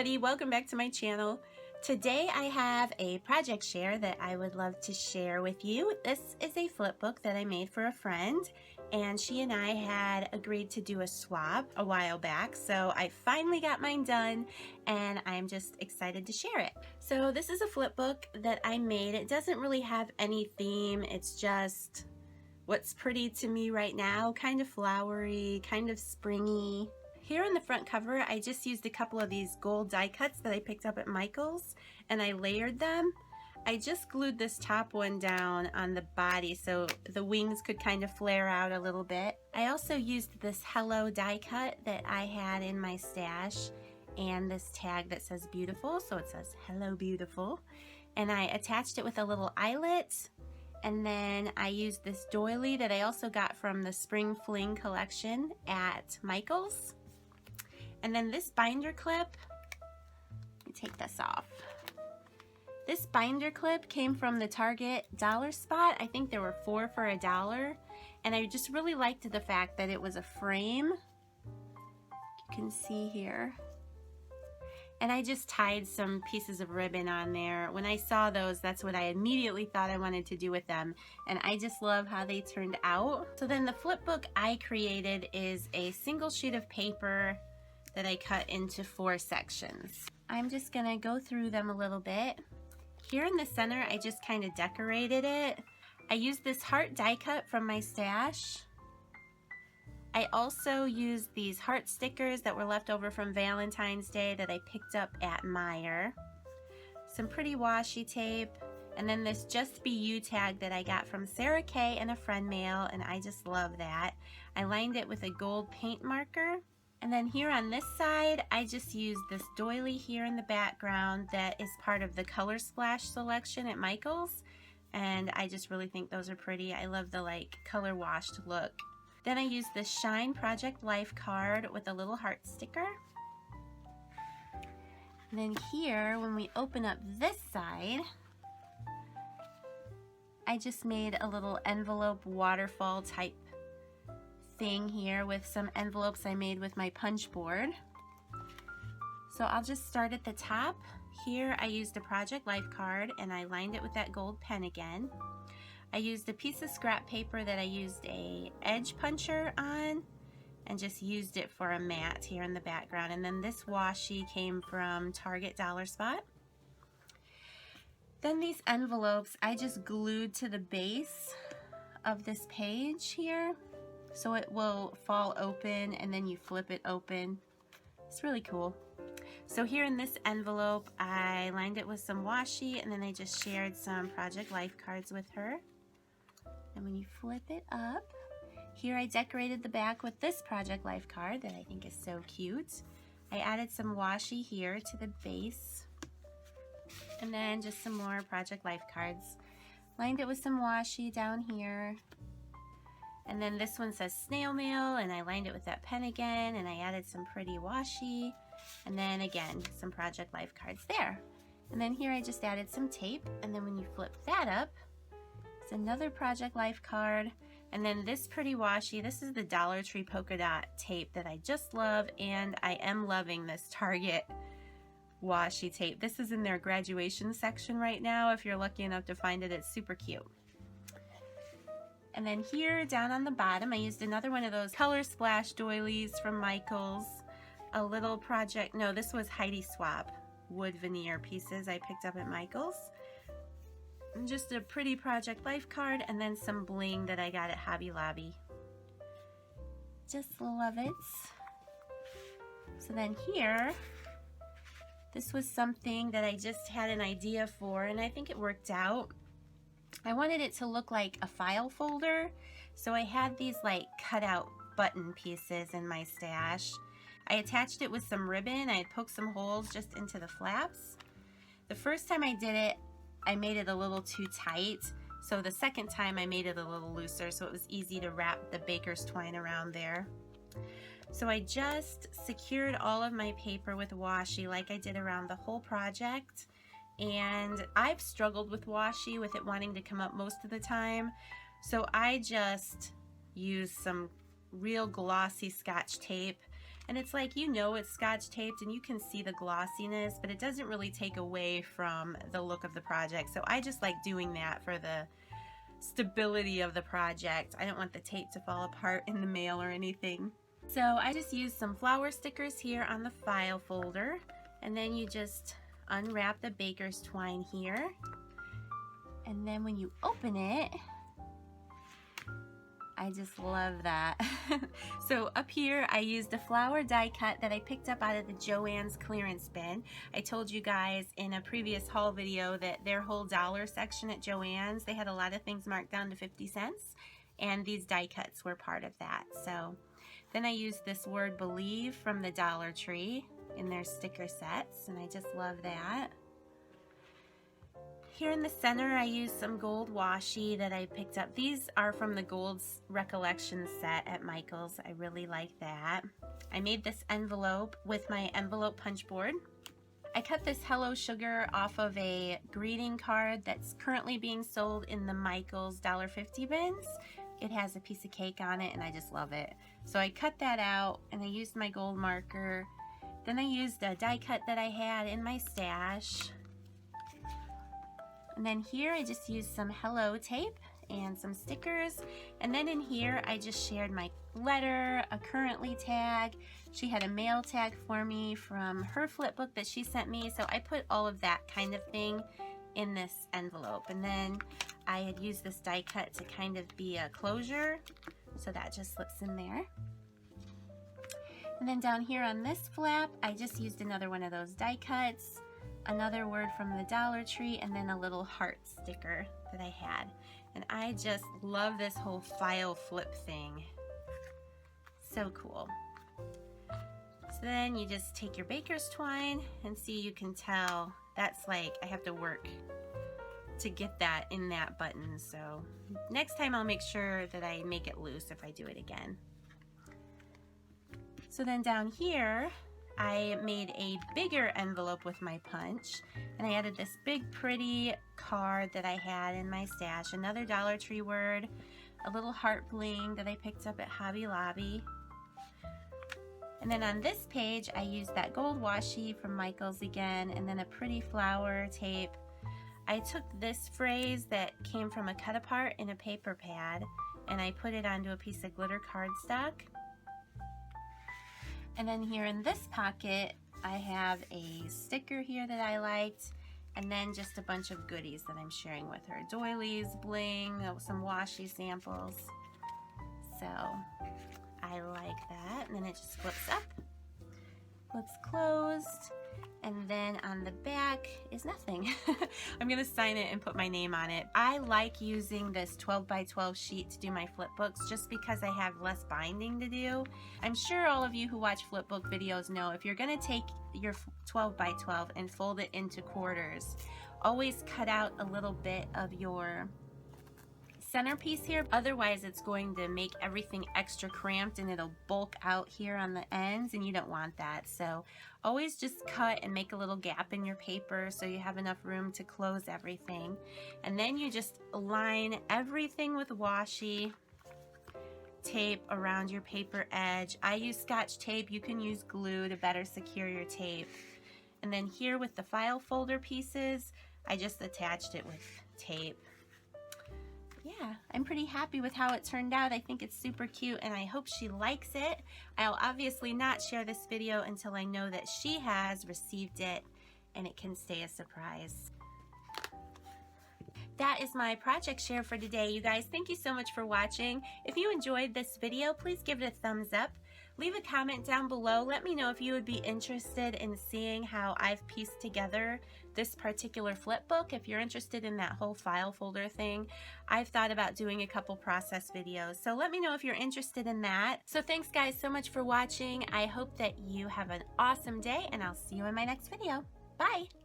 everybody, welcome back to my channel. Today I have a project share that I would love to share with you. This is a flip book that I made for a friend, and she and I had agreed to do a swap a while back, so I finally got mine done and I'm just excited to share it. So this is a flip book that I made. It doesn't really have any theme, it's just what's pretty to me right now, kind of flowery, kind of springy. Here on the front cover, I just used a couple of these gold die cuts that I picked up at Michael's, and I layered them. I just glued this top one down on the body so the wings could kind of flare out a little bit. I also used this Hello die cut that I had in my stash and this tag that says beautiful, so it says Hello Beautiful. And I attached it with a little eyelet. And then I used this doily that I also got from the Spring Fling collection at Michael's. And then this binder clip, let me take this off. This binder clip came from the Target dollar spot. I think there were 4 for $1. And I just really liked the fact that it was a frame. You can see here. And I just tied some pieces of ribbon on there. When I saw those, that's what I immediately thought I wanted to do with them. And I just love how they turned out. So then the flip book I created is a single sheet of paper that I cut into 4 sections. I'm just gonna go through them a little bit. Here in the center, I just kind of decorated it. I used this heart die cut from my stash. I also used these heart stickers that were left over from Valentine's Day that I picked up at Meijer. Some pretty washi tape, and then this Just Be You tag that I got from Sarah Kay in a friend mail, and I just love that. I lined it with a gold paint marker. And then here on this side, I just used this doily here in the background that is part of the Color Splash selection at Michael's. And I just really think those are pretty. I love the like color washed look. Then I used this Shine Project Life card with a little heart sticker. And then here, when we open up this side, I just made a little envelope waterfall type thing here with some envelopes I made with my punch board. So I'll just start at the top. Here I used a Project Life card and I lined it with that gold pen again. I used a piece of scrap paper that I used a edge puncher on and just used it for a mat here in the background. And then this washi came from Target Dollar Spot. Then these envelopes I just glued to the base of this page here, so it will fall open and then you flip it open. It's really cool. So here in this envelope, I lined it with some washi and then I just shared some Project Life cards with her. And when you flip it up, here I decorated the back with this Project Life card that I think is so cute. I added some washi here to the base. And then just some more Project Life cards. Lined it with some washi down here. And then this one says Snail Mail, and I lined it with that pen again, and I added some pretty washi, and then again, some Project Life cards there. And then here I just added some tape, and then when you flip that up, it's another Project Life card, and then this pretty washi, this is the Dollar Tree polka dot tape that I just love, and I am loving this Target washi tape. This is in their graduation section right now. If you're lucky enough to find it, it's super cute. And then here down on the bottom, I used another one of those Color Splash doilies from Michael's. A little project, no, this was Heidi Swap wood veneer pieces I picked up at Michael's. And just a pretty Project Life card and then some bling that I got at Hobby Lobby. Just love it. So then here, this was something that I just had an idea for and I think it worked out. I wanted it to look like a file folder, so I had these like cut out button pieces in my stash. I attached it with some ribbon. I had poked some holes just into the flaps. The first time I did it, I made it a little too tight, so the second time I made it a little looser so it was easy to wrap the baker's twine around there. So I just secured all of my paper with washi like I did around the whole project. And I've struggled with washi, with it wanting to come up most of the time. So I just used some real glossy Scotch tape And it's like, you know, it's scotch taped and you can see the glossiness, but it doesn't really take away from the look of the project. So I just like doing that for the stability of the project. I don't want the tape to fall apart in the mail or anything. So I just used some flower stickers here on the file folder, and then you just unwrap the baker's twine here, and then when you open it, I just love that. So up here I used a flower die cut that I picked up out of the Joann's clearance bin. I told you guys in a previous haul video that their whole dollar section at Joann's, they had a lot of things marked down to 50 cents, and these die cuts were part of that. So then I used this word believe from the Dollar Tree in their sticker sets, and I just love that. Here in the center, I used some gold washi that I picked up. These are from the Gold's Recollection set at Michael's. I really like that. I made this envelope with my envelope punch board. I cut this Hello Sugar off of a greeting card that's currently being sold in the Michael's $1.50 bins. It has a piece of cake on it and I just love it. So I cut that out and I used my gold marker. Then I used a die cut that I had in my stash. And then here I just used some hello tape and some stickers. And then in here I just shared my letter, a currently tag. She had a mail tag for me from her flip book that she sent me. So I put all of that kind of thing in this envelope. And then I had used this die cut to kind of be a closure. So that just slips in there. And then down here on this flap, I just used another one of those die cuts, another word from the Dollar Tree, and then a little heart sticker that I had. And I just love this whole file flip thing. So cool. So then you just take your baker's twine and see, you can tell that's like, I have to work to get that in that button. So next time I'll make sure that I make it loose if I do it again. So then down here, I made a bigger envelope with my punch, and I added this big pretty card that I had in my stash, another Dollar Tree word, a little heart bling that I picked up at Hobby Lobby. And then on this page, I used that gold washi from Michael's again, and then a pretty flower tape. I took this phrase that came from a cut apart in a paper pad, and I put it onto a piece of glitter cardstock. And then here in this pocket, I have a sticker here that I liked, and then just a bunch of goodies that I'm sharing with her. Doilies, bling, some washi samples. So I like that. And then it just flips up, flips closed, and then on the back is nothing. I'm gonna sign it and put my name on it. I like using this 12 by 12 sheet to do my flip books just because I have less binding to do. I'm sure all of you who watch flip book videos know if you're gonna take your 12 by 12 and fold it into quarters, always cut out a little bit of your centerpiece here, otherwise it's going to make everything extra cramped and it'll bulk out here on the ends, and you don't want that. So always just cut and make a little gap in your paper so you have enough room to close everything. And then you just line everything with washi tape around your paper edge. I use Scotch tape. You can use glue to better secure your tape. And then here with the file folder pieces, I just attached it with tape. Yeah, I'm pretty happy with how it turned out. I think it's super cute and I hope she likes it. I'll obviously not share this video until I know that she has received it and it can stay a surprise. That is my project share for today, you guys. Thank you so much for watching. If you enjoyed this video, please give it a thumbs up. Leave a comment down below. Let me know if you would be interested in seeing how I've pieced together this particular flip book. If you're interested in that whole file folder thing, I've thought about doing a couple process videos. So let me know if you're interested in that. So thanks guys so much for watching. I hope that you have an awesome day and I'll see you in my next video. Bye.